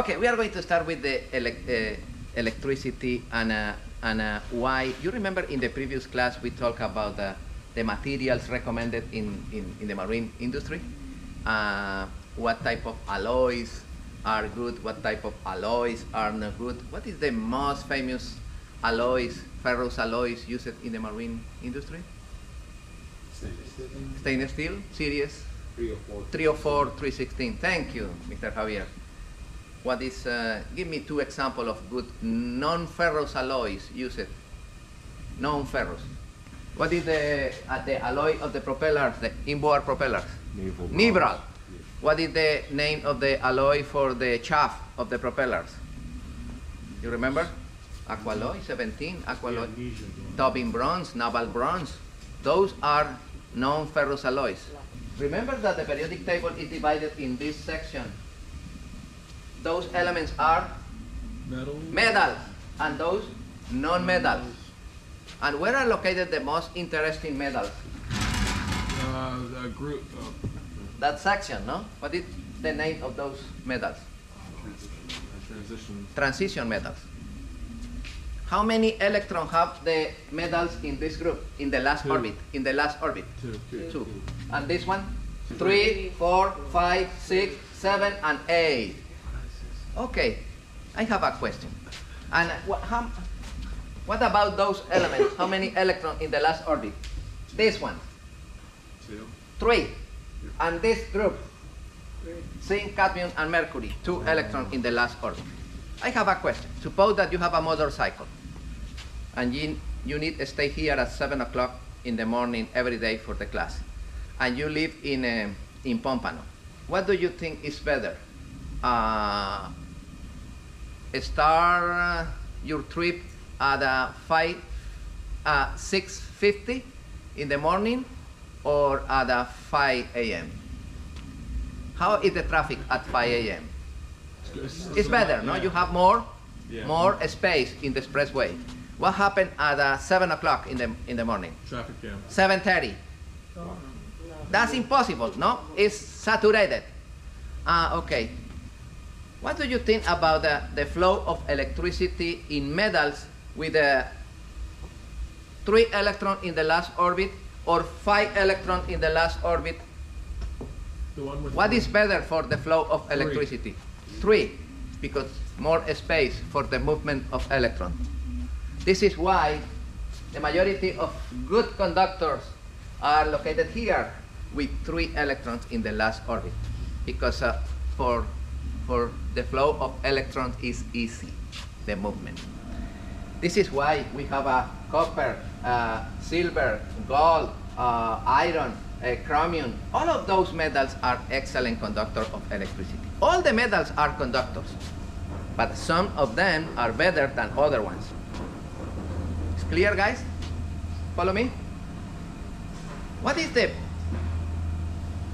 Okay, we are going to start with the electricity and why. You remember in the previous class we talked about the materials recommended in the marine industry? What type of alloys are good, what type of alloys are not good. What is the most famous alloys, ferrous alloys used in the marine industry? Stainless steel, series? 304, 316. Thank you, Mr. Javier. What is, give me two examples of good non-ferrous alloys used. Non-ferrous. What is the alloy of the propellers, the inboard propellers? Nibral. What is the name of the alloy for the shaft of the propellers? You remember? Aqualloy 17, Aqualloy. Tobin bronze, naval bronze. Those are non-ferrous alloys. Remember that the periodic table is divided in this section. Those elements are metals, and those non-metals. And where are located the most interesting metals? The group. That section, no? What is the name of those metals? Transition metals. How many electrons have the metals in this group, in the last orbit? In the last orbit? Two. And this one? 3, 4, 5, 6, 7, and 8. Okay, I have a question. And what about those elements? How many electrons in the last orbit? This one? 3. And this group? Zinc, cadmium, and mercury. 2 electrons in the last orbit. I have a question. Suppose that you have a motorcycle, and you need to stay here at 7 o'clock in the morning every day for the class, and you live in Pompano. What do you think is better? Start your trip at 6:50 in the morning or at 5 a.m.? How is the traffic at 5 a.m.? It's better, no? You have more space in the expressway. What happened at 7 o'clock in the morning? Traffic jam. 7:30. That's impossible, no? It's saturated. Okay. What do you think about the flow of electricity in metals with 3 electrons in the last orbit or 5 electrons in the last orbit? What is better for the flow of electricity? 3, because more space for the movement of electrons. This is why the majority of good conductors are located here with 3 electrons in the last orbit, because for the flow of electrons is easy, the movement. This is why we have a copper, silver, gold, iron, chromium. All of those metals are excellent conductors of electricity. All the metals are conductors, but some of them are better than other ones. It's clear, guys? Follow me? What is the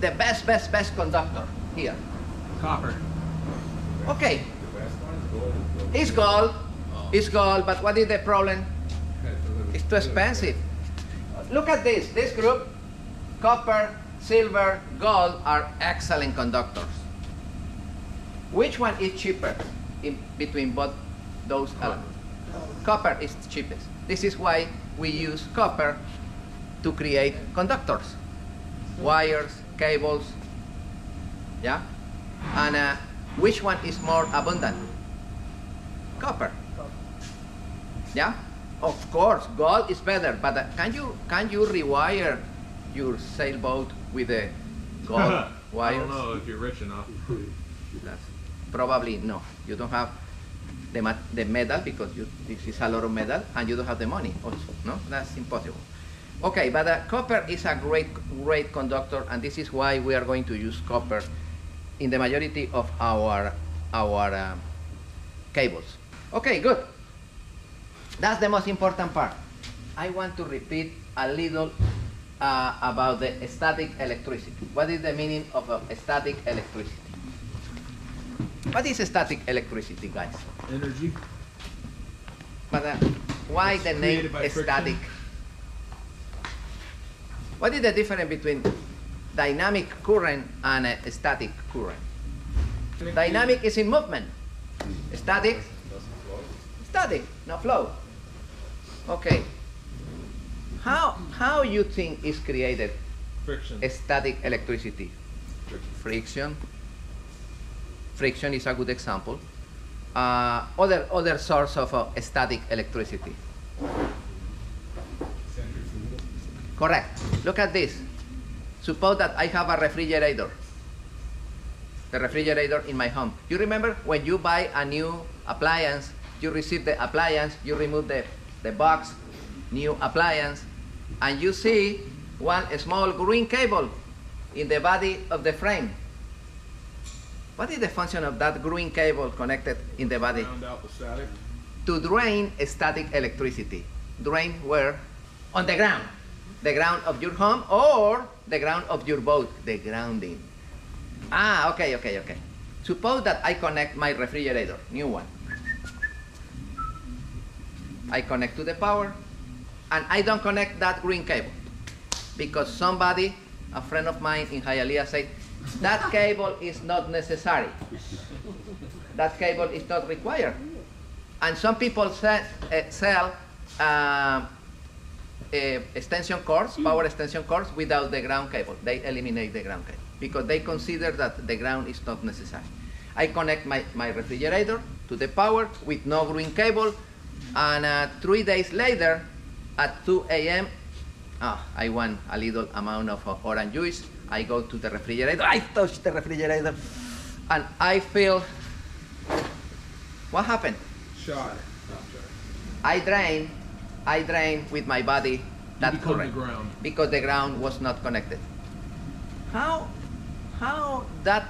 best conductor here? Copper. Okay. It's gold. It's gold, but what is the problem? It's too expensive. Look at this. This group, copper, silver, gold, are excellent conductors. Which one is cheaper in between both those elements? Copper is the cheapest. This is why we use copper to create conductors, wires, cables. Yeah? And which one is more abundant? Copper. Yeah? Of course, gold is better, but can you rewire your sailboat with a gold wire? I don't know if you're rich enough. That's probably no. You don't have the metal, because this is a lot of metal, and you don't have the money also. No, that's impossible. Okay, but copper is a great conductor, and this is why we are going to use copper in the majority of our cables. Okay, good. That's the most important part. I want to repeat a little about the static electricity. What is the meaning of static electricity? What is static electricity, guys? Energy. But why the name static? What is the difference between dynamic current and a static current? Dynamic is in movement. Static? Static, no flow. Okay. How you think is created Friction. static electricity? Friction. Friction is a good example. Other source of static electricity. Correct. Look at this. Suppose that I have a refrigerator. The refrigerator in my home. You remember when you buy a new appliance, you receive the appliance, you remove the box, new appliance, and you see one small green cable in the body of the frame. What is the function of that green cable connected in the body? Round out the static. To drain static electricity. Drain where? On the ground. The ground of your home or the ground of your boat, the grounding. Ah, okay. Suppose that I connect my refrigerator, new one. I connect to the power, and I don't connect that green cable because somebody, a friend of mine in Hialeah, said that cable is not necessary. That cable is not required. And some people sell extension cords, power extension cords without the ground cable. They eliminate the ground cable because they consider that the ground is not necessary. I connect my refrigerator to the power with no green cable, and 3 days later at 2 a.m. I want a little amount of orange juice. I go to the refrigerator, I touch the refrigerator, and I feel, what happened? Shot. I drain with my body that current the ground. because the ground was not connected. How that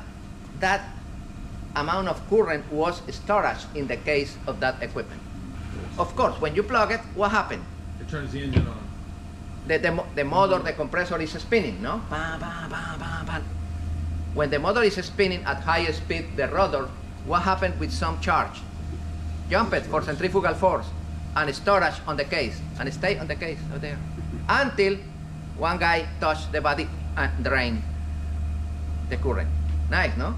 amount of current was stored in the case of that equipment? Of course, when you plug it, what happened? It turns the engine on. The motor, the compressor is spinning, no? Bam, bam, bam, bam, bam. When the motor is spinning at high speed, the rotor, what happened with some charge? Jumped for centrifugal force and storage on the case and stay on the case out there until one guy touched the body and drained the current. Nice, no?